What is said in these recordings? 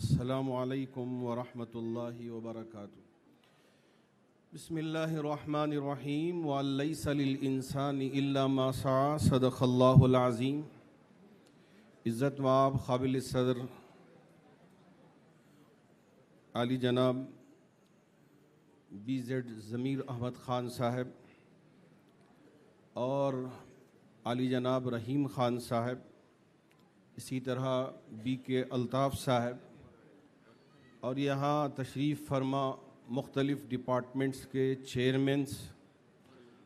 السلام علیکم ورحمۃ اللہ وبرکاتہ۔ بسم اللہ الرحمن الرحیم وَلَيْسَ لِلْإِنسَانِ إِلَّا مَا سَعَى صدق اللہ العظیم۔ عزت مآب قابل صدر عالی جناب BZ ضمیر احمد خان صاحب اور عالی جناب رحیم خان صاحب، اسی طرح BK الطاف صاحب اور یہاں تشریف فرما مختلف ڈپارٹمنٹس کے چیئرمینس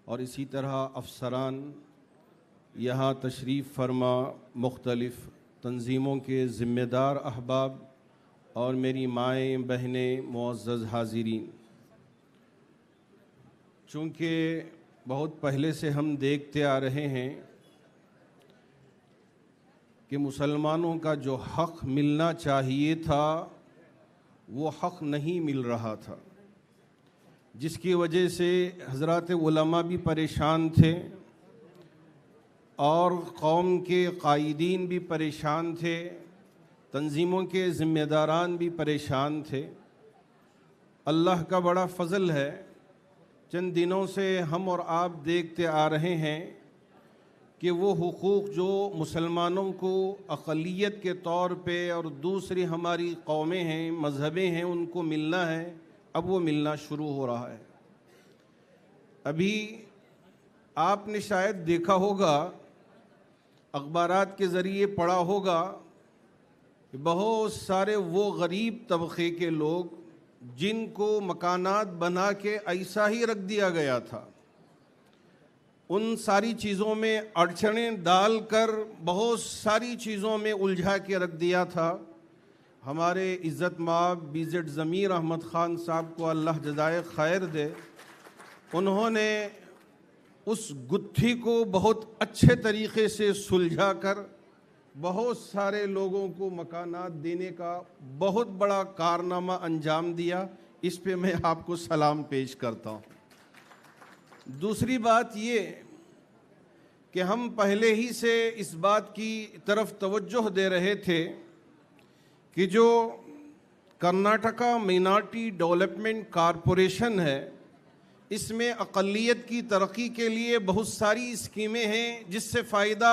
اور اسی طرح افسران، یہاں تشریف فرما مختلف تنظیموں کے ذمہ دار احباب اور میری مائیں بہنیں معزز حاضرین، چونکہ بہت پہلے سے ہم دیکھتے آ رہے ہیں کہ مسلمانوں کا جو حق ملنا چاہیے تھا وہ حق نہیں مل رہا تھا، جس کی وجہ سے حضرات علماء بھی پریشان تھے اور قوم کے قائدین بھی پریشان تھے، تنظیموں کے ذمہ داران بھی پریشان تھے۔ اللہ کا بڑا فضل ہے، چند دنوں سے ہم اور آپ دیکھتے آ رہے ہیں کہ وہ حقوق جو مسلمانوں کو اقلیت کے طور پہ اور دوسری ہماری قومیں ہیں، مذہبیں ہیں، ان کو ملنا ہے، اب وہ ملنا شروع ہو رہا ہے۔ ابھی آپ نے شاید دیکھا ہوگا، اخبارات کے ذریعے پڑھا ہوگا کہ بہت سارے وہ غریب طبقے کے لوگ جن کو مکانات بنا کے ایسا ہی رکھ دیا گیا تھا، ان ساری چیزوں میں اڑچنیں ڈال کر بہت ساری چیزوں میں الجھا کے رکھ دیا تھا۔ ہمارے عزت مآب BZ ضمیر احمد خان صاحب کو اللہ جزائے خیر دے، انہوں نے اس گتھی کو بہت اچھے طریقے سے سلجھا کر بہت سارے لوگوں کو مکانات دینے کا بہت بڑا کارنامہ انجام دیا، اس پہ میں آپ کو سلام پیش کرتا ہوں۔ دوسری بات یہ کہ ہم پہلے ہی سے اس بات کی طرف توجہ دے رہے تھے کہ جو کرناٹکا مائنارٹی ڈیولپمنٹ کارپوریشن ہے، اس میں اقلیت کی ترقی کے لیے بہت ساری اسکیمیں ہیں جس سے فائدہ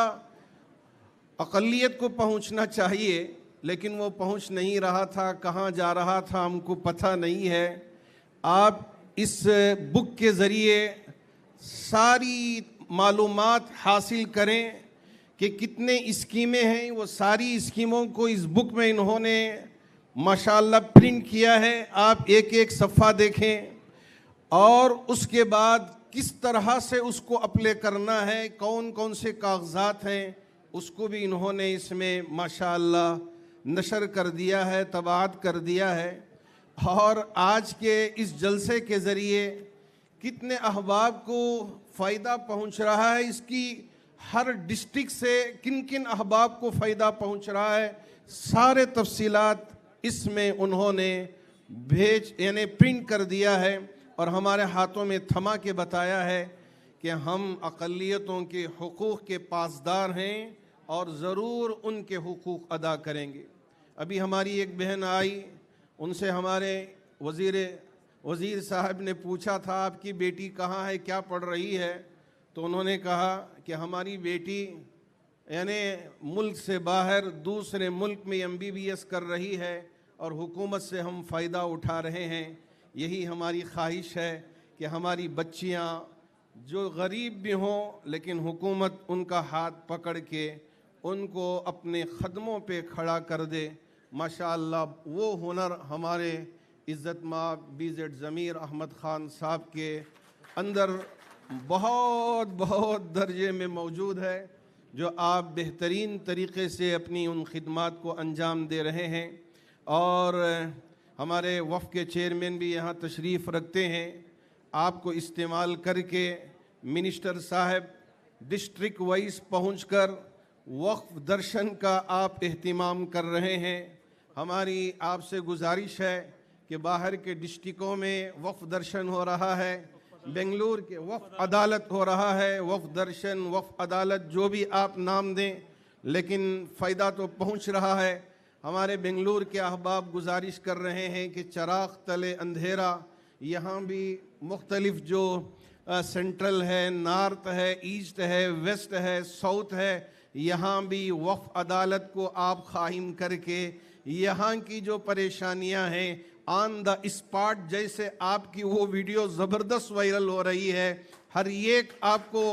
اقلیت کو پہنچنا چاہیے، لیکن وہ پہنچ نہیں رہا تھا، کہاں جا رہا تھا ہم کو پتہ نہیں ہے۔ آپ اس بک کے ذریعے ساری معلومات حاصل کریں کہ کتنے اسکیمیں ہیں، وہ ساری اسکیموں کو اس بک میں انہوں نے ماشاءاللہ پرنٹ کیا ہے، آپ ایک ایک صفحہ دیکھیں اور اس کے بعد کس طرح سے اس کو اپلائی کرنا ہے، کون کون سے کاغذات ہیں، اس کو بھی انہوں نے اس میں ماشاءاللہ نشر کر دیا ہے، طباعت کر دیا ہے۔ اور آج کے اس جلسے کے ذریعے کتنے احباب کو فائدہ پہنچ رہا ہے، اس کی ہر ڈسٹرکٹ سے کن کن احباب کو فائدہ پہنچ رہا ہے، سارے تفصیلات اس میں انہوں نے یعنی پرنٹ کر دیا ہے اور ہمارے ہاتھوں میں تھما کے بتایا ہے کہ ہم اقلیتوں کے حقوق کے پاسدار ہیں اور ضرور ان کے حقوق ادا کریں گے۔ ابھی ہماری ایک بہن آئی، ان سے ہمارے وزیر صاحب نے پوچھا تھا آپ کی بیٹی کہاں ہے، کیا پڑھ رہی ہے، تو انہوں نے کہا کہ ہماری بیٹی یعنی ملک سے باہر دوسرے ملک میں MBBS کر رہی ہے اور حکومت سے ہم فائدہ اٹھا رہے ہیں۔ یہی ہماری خواہش ہے کہ ہماری بچیاں جو غریب بھی ہوں لیکن حکومت ان کا ہاتھ پکڑ کے ان کو اپنے قدموں پہ کھڑا کر دے۔ ماشاءاللہ وہ ہنر ہمارے عزت مآب BZ ضمیر احمد خان صاحب کے اندر بہت درجے میں موجود ہے، جو آپ بہترین طریقے سے اپنی ان خدمات کو انجام دے رہے ہیں۔ اور ہمارے وفد کے چیئرمین بھی یہاں تشریف رکھتے ہیں، آپ کو استعمال کر کے منسٹر صاحب ڈسٹرکٹ وائز پہنچ کر وقف درشن کا آپ اہتمام کر رہے ہیں۔ ہماری آپ سے گزارش ہے کہ باہر کے ڈسٹرکوں میں وقف درشن ہو رہا ہے، بنگلور کے وقف عدالت ہو رہا ہے، وقف درشن، وقف عدالت، جو بھی آپ نام دیں، لیکن فائدہ تو پہنچ رہا ہے۔ ہمارے بنگلور کے احباب گزارش کر رہے ہیں کہ چراغ تلے اندھیرا، یہاں بھی مختلف جو سینٹرل ہے، نارتھ ہے، ایسٹ ہے، ویسٹ ہے، ساؤتھ ہے، یہاں بھی وقف عدالت کو آپ قائم کر کے یہاں کی جو پریشانیاں ہیں آن دا اسپاٹ، جیسے آپ کی وہ ویڈیو زبردست وائرل ہو رہی ہے، ہر ایک آپ کو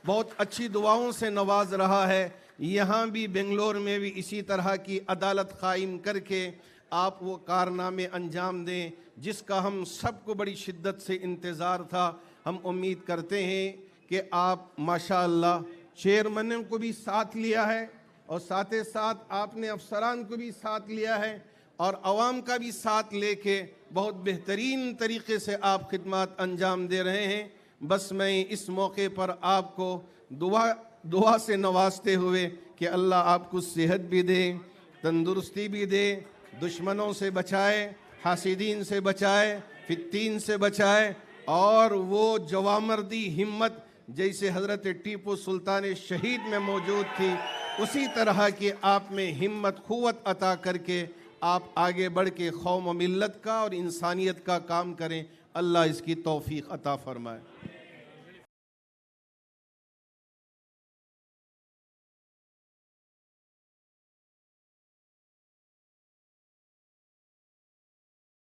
بہت اچھی دعاؤں سے نواز رہا ہے، یہاں بھی بنگلور میں بھی اسی طرح کی عدالت قائم کر کے آپ وہ کارنامے انجام دیں جس کا ہم سب کو بڑی شدت سے انتظار تھا۔ ہم امید کرتے ہیں کہ آپ ماشاءاللہ چیئرمین کو بھی ساتھ لیا ہے اور ساتھ ساتھ آپ نے افسران کو بھی ساتھ لیا ہے اور عوام کا بھی ساتھ لے کے بہت بہترین طریقے سے آپ خدمات انجام دے رہے ہیں۔ بس میں اس موقع پر آپ کو دعا سے نوازتے ہوئے کہ اللہ آپ کو صحت بھی دے، تندرستی بھی دے، دشمنوں سے بچائے، حاسدین سے بچائے، فتین سے بچائے، اور وہ جوامردی ہمت جیسے حضرت ٹیپو سلطان شہید میں موجود تھی اسی طرح کی آپ میں ہمت قوت عطا کر کے آپ آگے بڑھ کے قوم و ملت کا اور انسانیت کا کام کریں۔ اللہ اس کی توفیق عطا فرمائے۔